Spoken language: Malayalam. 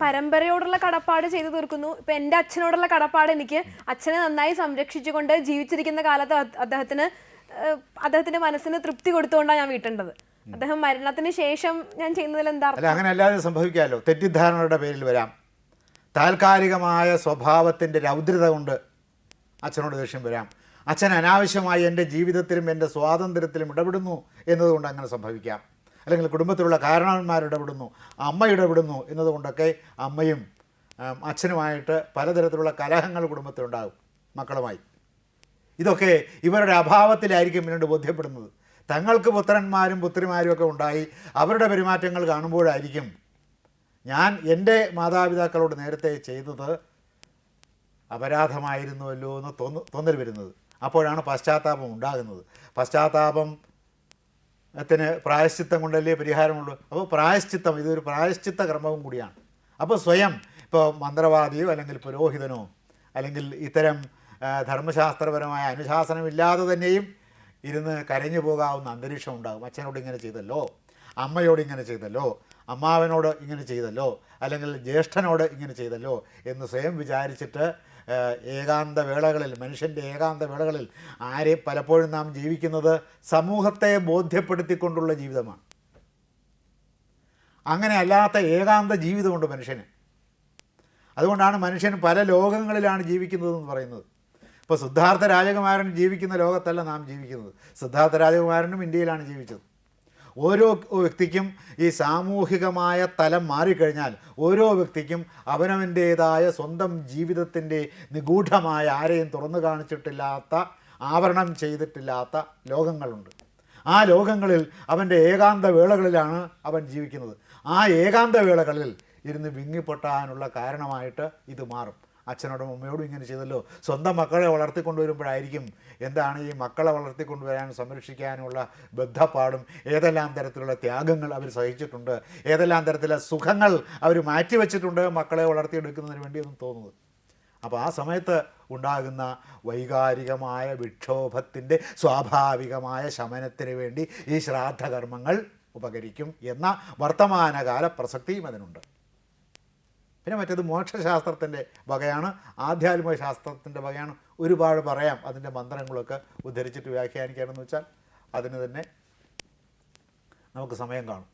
പരമ്പരയോടുള്ള കടപ്പാട് ചെയ്തു തീർക്കുന്നു. ഇപ്പൊ എൻ്റെ അച്ഛനോടുള്ള കടപ്പാട് എനിക്ക് അച്ഛനെ നന്നായി സംരക്ഷിച്ചുകൊണ്ട് ജീവിച്ചിരിക്കുന്ന കാലത്ത് അദ്ദേഹത്തിന്റെ മനസ്സിന് തൃപ്തി കൊടുത്തുകൊണ്ടാണ് ഞാൻ വീട്ടേണ്ടത്. അദ്ദേഹം മരണത്തിന് ശേഷം ഞാൻ ചെയ്യുന്നതിൽ എന്താ അങ്ങനെ അല്ലാതെ സംഭവിക്കാമല്ലോ. തെറ്റിദ്ധാരണയുടെ പേരിൽ വരാം. താൽക്കാലികമായ സ്വഭാവത്തിൻ്റെ രൗദ്രത കൊണ്ട് അച്ഛനോട് ദേഷ്യം വരാം. അച്ഛൻ അനാവശ്യമായി എൻ്റെ ജീവിതത്തിലും എൻ്റെ സ്വാതന്ത്ര്യത്തിലും ഇടപെടുന്നു എന്നതുകൊണ്ട് അങ്ങനെ സംഭവിക്കാം. അല്ലെങ്കിൽ കുടുംബത്തിലുള്ള കാരണവന്മാർ ഇടപെടുന്നു, അമ്മ ഇടപെടുന്നു എന്നതുകൊണ്ടൊക്കെ അമ്മയും അച്ഛനുമായിട്ട് പലതരത്തിലുള്ള കലഹങ്ങൾ കുടുംബത്തിലുണ്ടാകും മക്കളുമായി. ഇതൊക്കെ ഇവരുടെ അഭാവത്തിലായിരിക്കും പിന്നീട് ബോധ്യപ്പെടുന്നത്. തങ്ങൾക്ക് പുത്രന്മാരും പുത്രിമാരും ഒക്കെ ഉണ്ടായി അവരുടെ പെരുമാറ്റങ്ങൾ കാണുമ്പോഴായിരിക്കും ഞാൻ എൻ്റെ മാതാപിതാക്കളോട് നേരത്തെ ചെയ്തത് അപരാധമായിരുന്നുവല്ലോ എന്ന് തോന്നൽ വരുന്നത്. അപ്പോഴാണ് പശ്ചാത്താപം ഉണ്ടാകുന്നത്. പശ്ചാത്താപത്തിന് പ്രായശ്ചിത്തം കൊണ്ടല്ലേ പരിഹാരമുള്ളൂ. അപ്പോൾ പ്രായശ്ചിത്തം ഇതൊരു പ്രായശ്ചിത്ത കർമ്മവും കൂടിയാണ്. അപ്പോൾ സ്വയം ഇപ്പോൾ മന്ത്രവാദിയോ അല്ലെങ്കിൽ പുരോഹിതനോ അല്ലെങ്കിൽ ഇത്തരം ധർമ്മശാസ്ത്രപരമായ അനുശാസനമില്ലാതെ തന്നെയും ഇരുന്ന് കരഞ്ഞു പോകാവുന്ന അന്തരീക്ഷം ഉണ്ടാകും. അച്ഛനോട് ഇങ്ങനെ ചെയ്തല്ലോ, അമ്മയോട് ഇങ്ങനെ ചെയ്തല്ലോ, അമ്മാവനോട് ഇങ്ങനെ ചെയ്തല്ലോ, അല്ലെങ്കിൽ ജ്യേഷ്ഠനോട് ഇങ്ങനെ ചെയ്തല്ലോ എന്ന് സ്വയം വിചാരിച്ചിട്ട് ഏകാന്ത വേളകളിൽ, മനുഷ്യൻ്റെ ഏകാന്ത വേളകളിൽ പലപ്പോഴും നാം ജീവിക്കുന്നത് സമൂഹത്തെ ബോധ്യപ്പെടുത്തിക്കൊണ്ടുള്ള ജീവിതമാണ്. അങ്ങനെ അല്ലാത്ത ഏകാന്ത ജീവിതമുണ്ട് മനുഷ്യന്. അതുകൊണ്ടാണ് മനുഷ്യൻ പല ലോകങ്ങളിലാണ് ജീവിക്കുന്നതെന്ന് പറയുന്നത്. ഇപ്പോൾ സിദ്ധാർത്ഥ രാജകുമാരൻ ജീവിക്കുന്ന ലോകത്തല്ല നാം ജീവിക്കുന്നത്. സിദ്ധാർത്ഥ രാജകുമാരനും ഇന്ത്യയിലാണ് ജീവിച്ചത്. ഓരോ വ്യക്തിക്കും ഈ സാമൂഹികമായ തലം മാറിക്കഴിഞ്ഞാൽ ഓരോ വ്യക്തിക്കും അവനവൻ്റേതായ സ്വന്തം ജീവിതത്തിൻ്റെ നിഗൂഢമായ ആരെയും തുറന്നു കാണിച്ചിട്ടില്ലാത്ത, ആവരണം ചെയ്തിട്ടില്ലാത്ത ലോകങ്ങളുണ്ട്. ആ ലോകങ്ങളിൽ അവൻ്റെ ഏകാന്ത വേളകളിലാണ് അവൻ ജീവിക്കുന്നത്. ആ ഏകാന്ത വേളകളിൽ ഇരുന്ന് വിങ്ങിപ്പൊട്ടാനുള്ള കാരണമായിട്ട് ഇത് മാറും. അച്ഛനോടും അമ്മയോടും ഇങ്ങനെ ചെയ്തല്ലോ. സ്വന്തം മക്കളെ വളർത്തിക്കൊണ്ടുവരുമ്പോഴായിരിക്കും എന്താണ് ഈ മക്കളെ വളർത്തിക്കൊണ്ടുവരാനും സംരക്ഷിക്കാനുമുള്ള ബദ്ധപ്പാടും, ഏതെല്ലാം തരത്തിലുള്ള ത്യാഗങ്ങൾ അവർ സഹിച്ചിട്ടുണ്ട്, ഏതെല്ലാം തരത്തിലുള്ള സുഖങ്ങൾ അവർ മാറ്റിവെച്ചിട്ടുണ്ട് മക്കളെ വളർത്തിയെടുക്കുന്നതിന് വേണ്ടി എന്ന് തോന്നുന്നത്. അപ്പോൾ ആ സമയത്ത് ഉണ്ടാകുന്ന വൈകാരികമായ വിക്ഷോഭത്തിൻ്റെ സ്വാഭാവികമായ ശമനത്തിന് വേണ്ടി ഈ ശ്രാദ്ധകർമ്മങ്ങൾ ഉപകരിക്കും എന്ന വർത്തമാനകാല പ്രസക്തിയും അതിനുണ്ട്. പിന്നെ മറ്റേത് മോക്ഷശാസ്ത്രത്തിൻ്റെ വകയാണ്, ആധ്യാത്മിക ശാസ്ത്രത്തിൻ്റെ വകയാണ്. ഒരുപാട് പറയാം. അതിൻ്റെ മന്ത്രങ്ങളൊക്കെ ഉദ്ധരിച്ചിട്ട് വ്യാഖ്യാനിക്കുകയാണെന്ന് വെച്ചാൽ അതിന് തന്നെ നമുക്ക് സമയം കാണും.